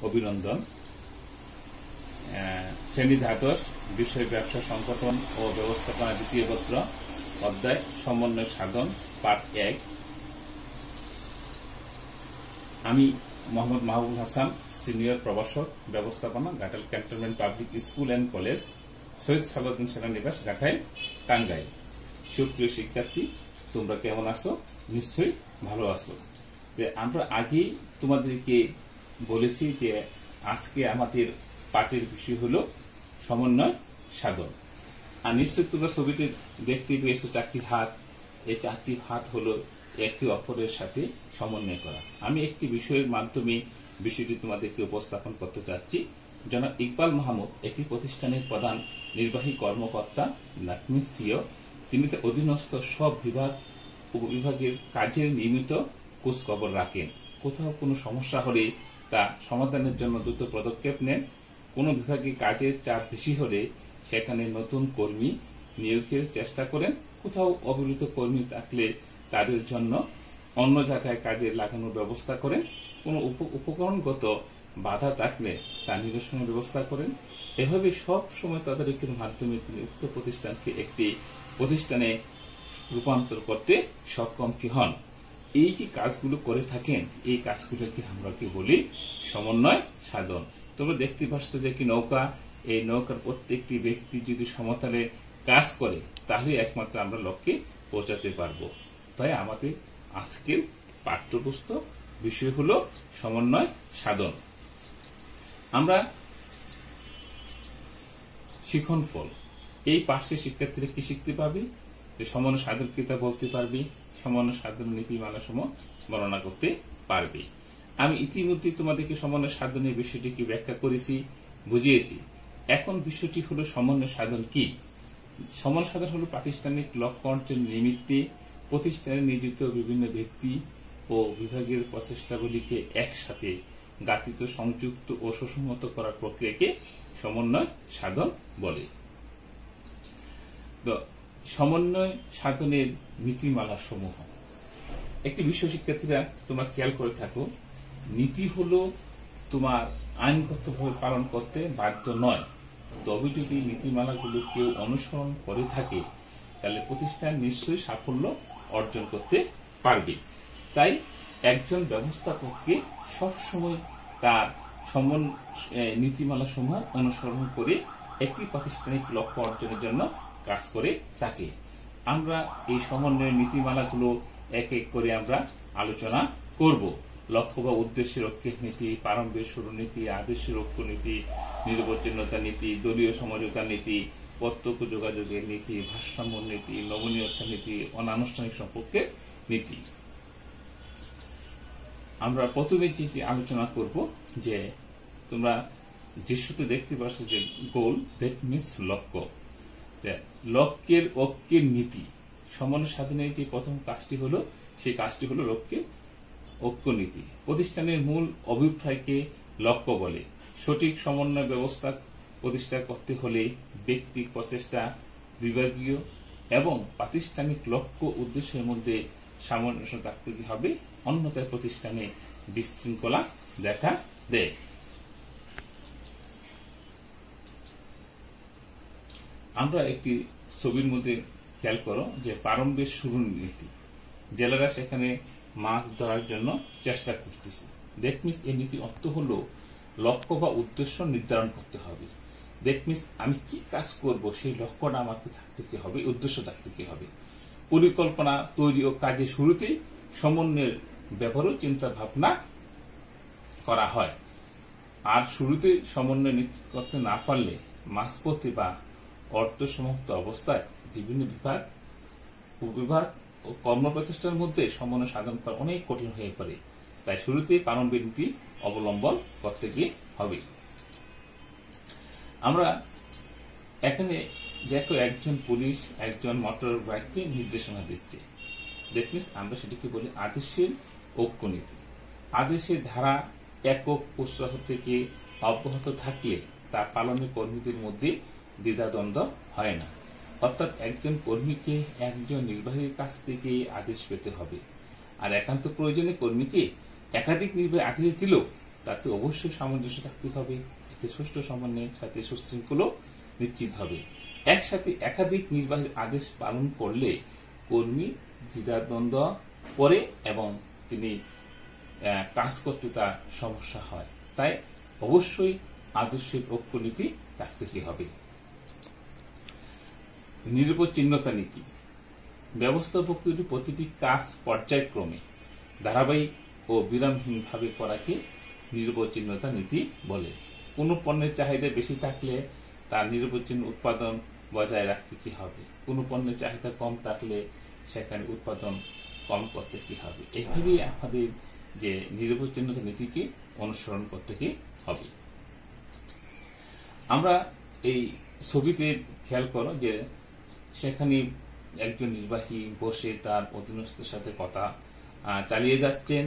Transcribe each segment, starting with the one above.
অভিনন্দন। শ্রেণী দ্বাদশ বিষয় ব্যবসা সংগঠন ও ব্যবস্থাপনা দ্বিতীয় পত্র অধ্যায় সমন্বয় সাধন পার্ট 1। আমি মোহাম্মদ মাহবুব হাসান, সিনিয়র প্রভাষক ব্যবস্থাপনা, Ghatail cantonment public school and college, Shahid Salahuddin সেনানিবাস, ঘাটাইল, টাঙ্গাইল। সুপ্রিয় শিক্ষার্থী, তোমরা কেমন আছো? নিশ্চয়ই ভালো আছো। আমরা আগেই তোমাদেরকে বলেছি যে আজকে আমাদের পাঠের বিষয় হলো সমন্বয় সাধন। আর নিশ্চয়ই তোমরা ছবিতে দেখতে পেয়েছো চারটি হাত। এই চারটি হাত হলো একে অপরের সাথে সমন্বয় করা। আমি একটি বিষয়ের মাধ্যমে বিষয়টি তোমাদেরকে উপস্থাপন করতে চাচ্ছি। জনাব ইকবাল মাহমুদ একটি প্রতিষ্ঠানের প্রধান নির্বাহী কর্মকর্তা, সিও। তিনি তার অধীনস্থ সব বিভাগ উপবিভাগের কাজের নিয়মিত খোঁজখবর রাখেন। কোথাও কোনো সমস্যা হলে তা সমাধানের জন্য দ্রুত পদক্ষেপ নেন। কোনো বিভাগে কাজের চাপ বেশি হলে সেখানে নতুন কর্মী নিয়োগের চেষ্টা করেন। কোথাও অবিরত কর্মী থাকলে তাদের জন্য অন্য জায়গায় কাজে লাগানোর ব্যবস্থা করেন। কোনো উপকরণগত বাধা থাকলে তা নিরসনের ব্যবস্থা করেন। এভাবে সব সময় তদারকির মাধ্যমে তিনি উক্ত প্রতিষ্ঠানকে একটি প্রতিষ্ঠানে রূপান্তর করতে সক্ষম কি হন। এই যে কাজগুলো করে থাকেন, এই কাজগুলোকে আমরা কি বলি? সমন্বয় সাধন। তোমরা দেখতে পাচ্ছ যে কি নৌকা, এই নৌকার প্রত্যেকটি ব্যক্তি যদি সমতলে কাজ করে তাহলে একমাত্র আমরা লক্ষ্যে পৌঁছাতে পারবো। তাই আমাদের আজকের পাঠ্যপুস্তক বিষয় হলো সমন্বয় সাধন। আমরা শিখন ফল, এই পাশে শিক্ষার্থীরা কি শিখতে পারবে? সমন্বয় সাধন কি তা বলতে পারবি, সমন্বয় সাধন নীতিমালা সমূহ বর্ণনা করতে পারবে। আমি ইতিমধ্যে তোমাদেরকে সমন্বয় সাধনের বিষয়টি কি ব্যাখ্যা করেছি, বুঝিয়েছি। এখন বিষয়টি হলো সমন্বয় সাধন কি। সমন্বয় সাধন হলো প্রাতিষ্ঠানিক লক্ষ্য অর্জনের নিমিত্তে প্রতিষ্ঠানে নিয়োজিত বিভিন্ন ব্যক্তি ও বিভাগের প্রচেষ্টাগুলিকে একসাথে গাঠিত, সংযুক্ত ও সুসংহত করার প্রক্রিয়াকে সমন্বয় সাধন বলে। সমন্বয় সাধনের নীতিমালা সমূহ একটি বিষয় শিক্ষার্থীরা তোমরা খেয়াল করে থাকো। নীতি হলো তোমার আইনগতভাবে পালন করতে বাধ্য নয়, তবে যদি নীতিমালাগুলো কেউ অনুসরণ করে থাকে তাহলে প্রতিষ্ঠান নিশ্চয়ই সাফল্য অর্জন করতে পারবে। তাই একজন ব্যবস্থাপককে সবসময় তার নীতিমালা সমূহ অনুসরণ করে একটি প্রাতিষ্ঠানিক লক্ষ্য অর্জনের জন্য কাজ করে থাকে। আমরা এই সমন্বয় নীতিমালাগুলো এক এক করে আমরা আলোচনা করব। লক্ষ্য বা উদ্দেশ্যের রক্ষের নীতি, প্রারম্ভের শুরু নীতি, আদেশের রক্ষ নীতি, নিরবচ্ছিন্নতা নীতি, দলীয় সমঝোতা নীতি, প্রত্যক্ষ যোগাযোগের নীতি, ভারসাম্য নীতি, নমনীয়তা নীতি, অনানুষ্ঠানিক সম্পর্কের নীতি। আমরা প্রথমে যে আলোচনা করব যে তোমরা দৃশ্যতে দেখতে পাচ্ছ যে গোল, দ্যাট মিনস লক্ষ্য। লক্ষ্যের ঐক্যের নীতি। সমন্বয় সাধনের যে প্রথম কাজটি হলো, সেই কাজটি হলো লক্ষ্যের ঐক্য নীতি। প্রতিষ্ঠানের মূল অভিপ্রায়কে লক্ষ্য বলে। সঠিক সমন্বয় ব্যবস্থা প্রতিষ্ঠা করতে হলে ব্যক্তির প্রচেষ্টা, বিভাগীয় এবং প্রাতিষ্ঠানিক লক্ষ্য উদ্দেশ্যের মধ্যে সামঞ্জস্য থাকতে হবে, অন্যথায় প্রতিষ্ঠানে বিশৃঙ্খলা দেখা দেয়। আমরা একটি ছবির মধ্যে খেয়াল করো যে প্রারম্ভের শুরুর নীতি। জেলেরা সেখানে মাছ ধরার জন্য চেষ্টা করতেছে। দ্যাট মিনস এই নীতি অর্থ হলো লক্ষ্য বা উদ্দেশ্য নির্ধারণ করতে হবে। দ্যাট মিনস আমি কি কাজ করব সেই লক্ষ্যটা আমাকে থাকতে হবে, উদ্দেশ্য থাকতে হবে। পরিকল্পনা তৈরি ও কাজের শুরুতেই সমন্বয়ের ব্যাপারেও চিন্তা ভাবনা করা হয়। আর শুরুতে সমন্বয় নিশ্চিত করতে না পারলে মাঝপথে বা অর্ধসমাপ্ত অবস্থায় বিভিন্ন বিভাগ, উপবিভাগ ও কর্মপ্রচেষ্টার মধ্যে সমন্বয় সাধন করা অনেক কঠিন হয়ে পড়ে। তাই শুরুতে প্রারম্ভিক নীতি অবলম্বন করতে গিয়ে হবে। আমরা এখানে দেখো একজন পুলিশ একজন মোটর বাইককে নির্দেশনা দিচ্ছে। দ্যাট মিনস আমরা সেটিকে বলি আদেশের ঐক্য নীতি। আদেশের ধারা একক উৎসাহ থেকে অব্যাহত থাকলে তা পালনে কর্মীদের মধ্যে দ্বিধাদ্বন্দ্ব হয় না। অর্থাৎ একজন কর্মীকে একজন নির্বাহীর কাছ থেকে আদেশ পেতে হবে, আর একান্ত প্রয়োজনে কর্মীকে একাধিক নির্বাহী আদেশ দিলেও তাতে অবশ্যই সামঞ্জস্য থাকতে হবে, এতে সুষ্ঠু সমন্বয়ের সাথে সুশৃঙ্খল নিশ্চিত হবে। একসাথে একাধিক নির্বাহীর আদেশ পালন করলে কর্মী দ্বিধাদ্বন্দ্ব পড়ে এবং তিনি কাজ করতে তার সমস্যা হয়। তাই অবশ্যই আদর্শিক ঐক্যনীতি থাকতে হবে। নিরবচ্ছিন্নতা নীতি। ব্যবস্থাপকের প্রতিটি কাজ পর্যায়ক্রমে ধারাবাহিক ও বিরামহীনভাবে করাকে নিরবচ্ছিন্নতা নীতি বলে। কোনো পণ্যের চাহিদা বেশি থাকলে তার নিরবচ্ছিন্ন উৎপাদন বজায় রাখতে কি হবে, কোনো পণ্যের চাহিদা কম থাকলে সেখানে উৎপাদন কম করতে কি হবে। এইভাবে আমাদের যে নিরবচ্ছিন্নতা নীতিকে অনুসরণ করতে কি হবে। আমরা এই ছবিতে খেয়াল করো যে সেখানে একজন নির্বাহী বসে তার অধীনস্থের সাথে কথা চালিয়ে যাচ্ছেন।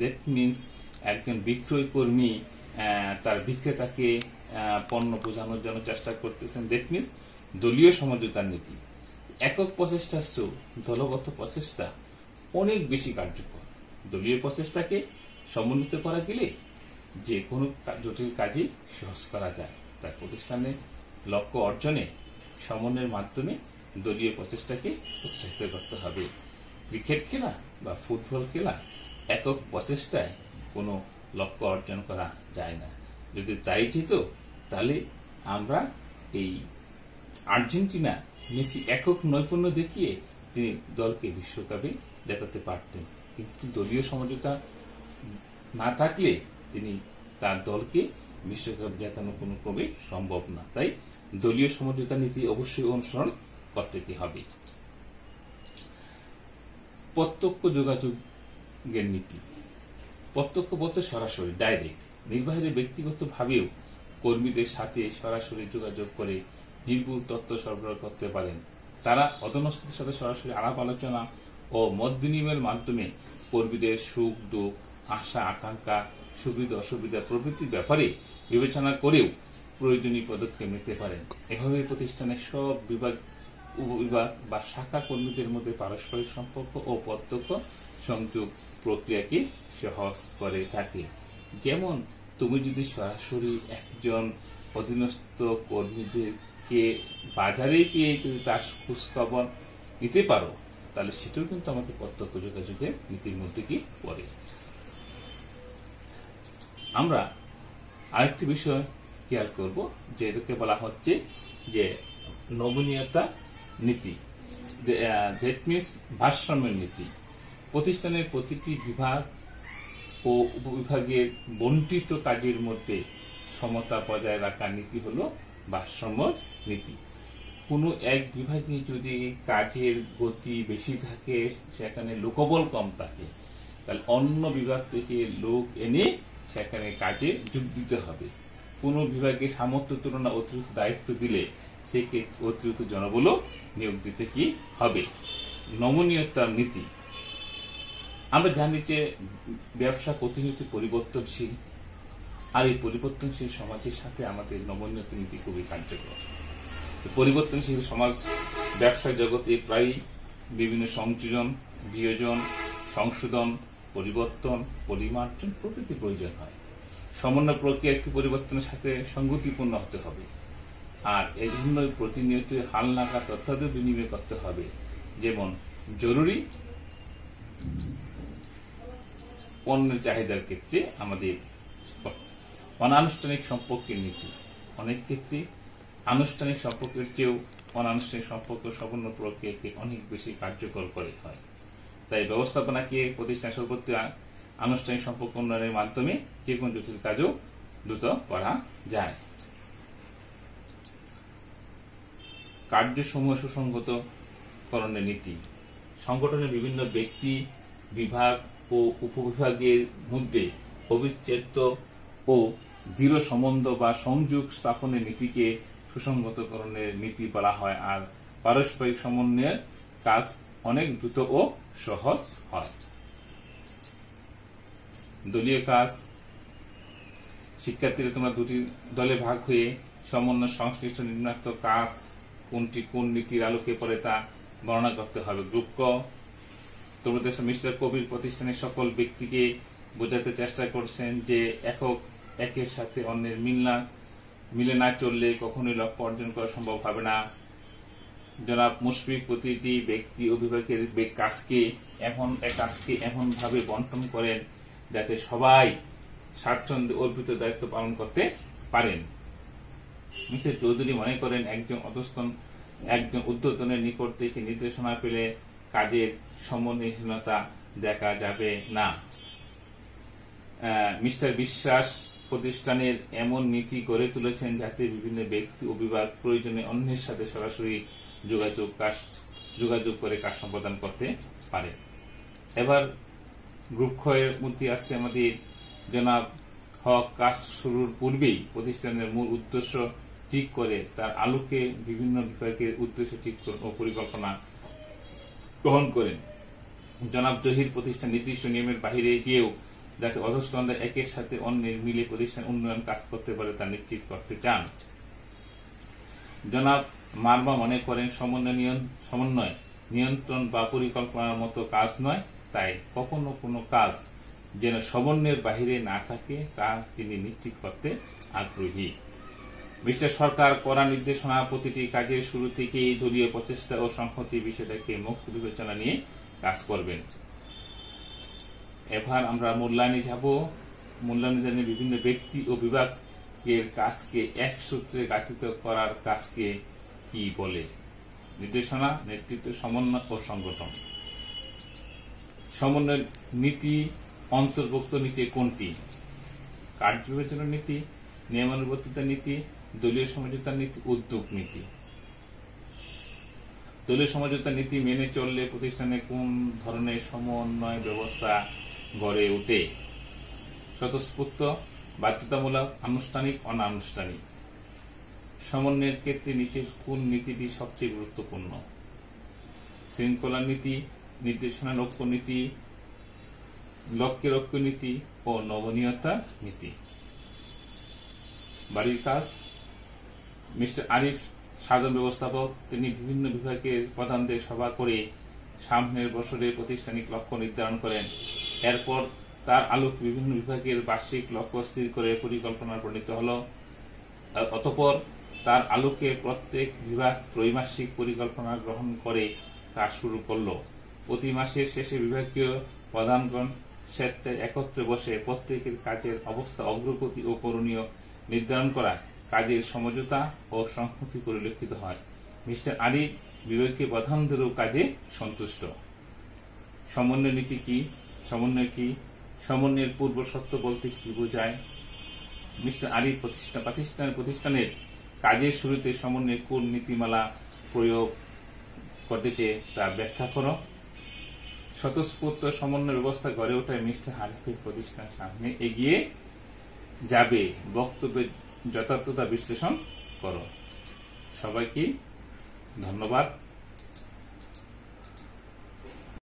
দ্যাট মিনস একজন বিক্রয় কর্মী তার বিক্রেতাকে পণ্য বোঝানোর জন্য চেষ্টা করতেছেন। দ্যাট মিনস দলীয় সমঝোতার নীতি। একক প্রচেষ্টার চেয়েও দলগত প্রচেষ্টা অনেক বেশি কার্যকর। দলীয় প্রচেষ্টাকে সমন্বিত করা গেলে যে কোনো জটিল কাজই সহজ করা যায়। তার প্রতিষ্ঠানের লক্ষ্য অর্জনে সমন্বয়ের মাধ্যমে দলীয় প্রচেষ্টাকে উৎসাহিত করতে হবে। ক্রিকেট খেলা বা ফুটবল খেলা একক প্রচেষ্টায় কোনো লক্ষ্য অর্জন করা যায় না। যদি তাই যেত তাহলে আমরা এই আর্জেন্টিনা মেসি একক নৈপুণ্য দেখিয়ে তিনি দলকে বিশ্বকাপে জেতাতে পারতেন, কিন্তু দলীয় সমঝোতা না থাকলে তিনি তার দলকে বিশ্বকাপ জেতানো কোনো ক্রমে সম্ভব না। তাই দলীয় সমঝোতা নীতি অবশ্যই অনুসরণ করতে হবে। প্রত্যক্ষ যোগাযোগের নীতি। প্রত্যক্ষ বলতে সরাসরি, ডাইরেক্ট। নির্বাহীরা ব্যক্তিগতভাবেও কর্মীদের সাথে সরাসরি যোগাযোগ করে নির্ভুল তথ্য সরবরাহ করতে পারেন। তারা অধীনস্থদের সাথে সরাসরি আলাপ আলোচনা ও মত বিনিময়ের মাধ্যমে কর্মীদের সুখ দুঃখ, আশা আকাঙ্ক্ষা, সুবিধা অসুবিধা প্রভৃতির ব্যাপারে বিবেচনা করেও প্রয়োজনীয় পদক্ষেপ নিতে পারেন। এভাবে প্রতিষ্ঠানের সব বিভাগ, উপবিভাগ বা শাখা কর্মীদের মধ্যে পারস্পরিক সম্পর্ক ও প্রত্যক্ষ সংযোগ প্রক্রিয়াকে সহজ করে থাকে। যেমন তুমি যদি সরাসরি একজন অধীনস্থ কর্মীদেরকে বাজারে পেয়ে যদি তার খোঁজ খবর নিতে পারো, তাহলে সেটাও কিন্তু আমাদের প্রত্যক্ষ যোগাযোগের নীতির মধ্যে কি পড়ে। আমরা আরেকটি বিষয় খেয়াল করব, যে এটাকে বলা হচ্ছে যে নমনীয়তা নীতি। দ্যাট মিনস ভারসাম্যের নীতি। প্রতিষ্ঠানের প্রতিটি বিভাগ ও উপবিভাগের বন্টিত কাজের মধ্যে সমতা বজায় রাখার নীতি হলো ভারসাম্য নীতি। কোনো এক বিভাগে যদি কাজের গতি বেশি থাকে, সেখানে লোকবল কম থাকে, তাহলে অন্য বিভাগ থেকে লোক এনে সেখানে কাজে যোগ দিতে হবে। কোনো বিভাগে সামর্থ্য তুলনা অতিরিক্ত দায়িত্ব দিলে সেকে অতিরিক্ত জনবলও নিয়োগ দিতে কি হবে। নমনীয়তার নীতি। আমরা জানি যে ব্যবসা প্রতিনিয়ত পরিবর্তনশীল, আর এই পরিবর্তনশীল সমাজের সাথে আমাদের নমনীয়তা নীতি খুবই কার্যকর। পরিবর্তনশীল সমাজ ব্যবসা জগতে প্রায় বিভিন্ন সংযোজন, বিয়োজন, সংশোধন, পরিবর্তন, পরিমার্জন প্রভৃতি প্রয়োজন হয়। সমন্বয় প্রক্রিয়া একটি পরিবর্তনের সাথে সংগতিপূর্ণ হতে হবে, আর এই জন্য প্রতিনিয়ত হালনাগাদ তথ্যাদি বিনিময় করতে হবে। যেমন জরুরি পণ্যের চাহিদার ক্ষেত্রে আমাদের অনানুষ্ঠানিক সম্পর্কের নীতি। অনেক ক্ষেত্রে আনুষ্ঠানিক সম্পর্কের চেয়েও অনানুষ্ঠানিক সম্পর্ক সমন্বয় প্রক্রিয়াকে অনেক বেশি কার্যকর করে হয়। তাই ব্যবস্থাপনাকে প্রতিষ্ঠান সর্বত্র আনুষ্ঠানিক সম্পর্ক উন্নয়নের মাধ্যমে যে কোনো জটিল কাজও দ্রুত করা যায়। কার্যসমূহ সুসংগতকরণের নীতি। সংগঠনের বিভিন্ন ব্যক্তি, বিভাগ ও উপবিভাগের মধ্যে অবিচ্ছেদ্য ও দৃঢ় সম্বন্ধ বা সংযোগ স্থাপনের নীতিকে সুসংগতকরণের নীতি বলা হয়। আর পারস্পরিক সমন্বয়ের কাজ অনেক দ্রুত ও সহজ হয়। দলীয় কাজ। শিক্ষার্থীরা তোমরা দুটি দলে ভাগ হয়ে সমন্বয় সংশ্লিষ্ট নিম্নাক্ত কাজ কোনটি কোন নীতির আলোকে পড়ে তা গণনা করতে হবে। গ্রুপ ক, তোমাদের মিস্টার কবির প্রতিষ্ঠানের সকল ব্যক্তিকে বোঝাতে চেষ্টা করছেন যে একের সাথে অন্যের মিলে না চললে কখনোই লক্ষ্য অর্জন করা সম্ভব হবে না। জনাব মুশফিক প্রতিটি ব্যক্তি অভিভাবকের কাজকে এমন ভাবে বন্টন করেন যাতে সবাই স্বাচ্ছন্দ্যে অর্পিত দায়িত্ব পালন করতে পারেন। মিসেস চৌধুরী মনে করেন একজন ঊর্ধ্বতনের নিকট থেকে নির্দেশনা পেলে কাজের সমন্বয়হীনতা দেখা যাবে না। মিস্টার বিশ্বাস প্রতিষ্ঠানের এমন নীতি গড়ে তুলেছেন যাতে বিভিন্ন ব্যক্তি ও বিভাগ প্রয়োজনে অন্যের সাথে সরাসরি যোগাযোগ করে কাজ সম্পাদন করতে পারে। এবার গ্রুপ ক্ষয়ের মধ্যে আসছে আমাদের জনাব হক কাজ শুরুর পূর্বেই প্রতিষ্ঠানের মূল উদ্দেশ্য ঠিক করে তার আলোকে বিভিন্ন বিভাগের উদ্দেশ্য ঠিক ও পরিকল্পনা গ্রহণ করেন। জনাব জহির প্রতিষ্ঠান নির্দিষ্ট নিয়মের বাহিরে গিয়েও যাতে অধস্তনরা একের সাথে অন্যের মিলে প্রতিষ্ঠান উন্নয়ন কাজ করতে পারে তা নিশ্চিত করতে চান। জনাব মারমা মনে করেন সমন্বয় নিয়ন্ত্রণ বা পরিকল্পনার মতো কাজ নয়, তাই কখনো কোনো কাজ যেন সমন্বয়ের বাহিরে না থাকে তা তিনি নিশ্চিত করতে আগ্রহী। মিস্টার সরকার কড়া নির্দেশনা প্রতিটি কাজের শুরু থেকেই দলীয় প্রচেষ্টা ও সংহতি বিষয়টাকে মুখ্য বিবেচনা নিয়ে কাজ করবেন। এবার আমরা মূল্যায়নে যাব। মূল্যায়নে জানি বিভিন্ন ব্যক্তি ও বিভাগের কাজকে এক সূত্রে গাঠিত করার কাজকে কি বলে? নির্দেশনা, নেতৃত্ব, সমন্বয় ও সংগঠন। সমন্বয় নীতি অন্তর্ভুক্ত নিচে কোনটি? কার্য বিবেচনা নীতি, নিয়মানুবর্তিতা নীতি, দলীয় সমঝোতা নীতি, উদ্যোগ নীতি। দলীয় সমঝোতা নীতি মেনে চললে প্রতিষ্ঠানে কোন ধরনের সমন্বয় ব্যবস্থা গড়ে ওঠে? স্বতঃস্ফূর্ত, বাধ্যতামূলক, আনুষ্ঠানিক, অনানুষ্ঠানিক। সমন্বয়ের ক্ষেত্রে নিচের কোন নীতিটি সবচেয়ে গুরুত্বপূর্ণ? শৃঙ্খলা নীতি, নির্দেশনা ঐক্য নীতি, লক্ষ্যের ঐক্য নীতি ও নমনীয়তা নীতি। বাড়ির কাজ। মিস্টার আরিফ সাধারণ ব্যবস্থাপক, তিনি বিভিন্ন বিভাগের প্রধানদের সভা করে সামনের বছরে প্রাতিষ্ঠানিক লক্ষ্য নির্ধারণ করেন। এরপর তার আলোকে বিভিন্ন বিভাগের বার্ষিক লক্ষ্য স্থির করে পরিকল্পনা প্রণীত হল। অতঃপর তার আলোকে প্রত্যেক বিভাগ ত্রৈমাসিক পরিকল্পনা গ্রহণ করে কাজ শুরু করল। প্রতি মাসের শেষে বিভাগীয় প্রধানগণ স্বেচ্ছায় একত্রে বসে প্রত্যেকের কাজের অবস্থা, অগ্রগতি ও করণীয় নির্ধারণ করা কাজের সমঝোতা ও সংহতি পরিলক্ষিত হয়। মিস্টার আরিফ বিভাগীয় প্রধানদেরও কাজে সন্তুষ্ট। সমন্বয় নীতি কি? সমন্বয় কি? সমন্বয়ের পূর্ব শর্ত বলতে কি বোঝায়? মিস্টার আরিফ প্রতিষ্ঠানের কাজের শুরুতে সমন্বয়ের কোন নীতিমালা প্রয়োগ ঘটেছে তা ব্যাখ্যা করো। স্বতঃস্ফূর্ত সমন্বয় ব্যবস্থা গড়ে ওঠায় মিস্টার আরিফের প্রতিষ্ঠান সামনে এগিয়ে যাবে। বক্তব্যের যথার্থতা বিশ্লেষণ করো। সবাইকে ধন্যবাদ।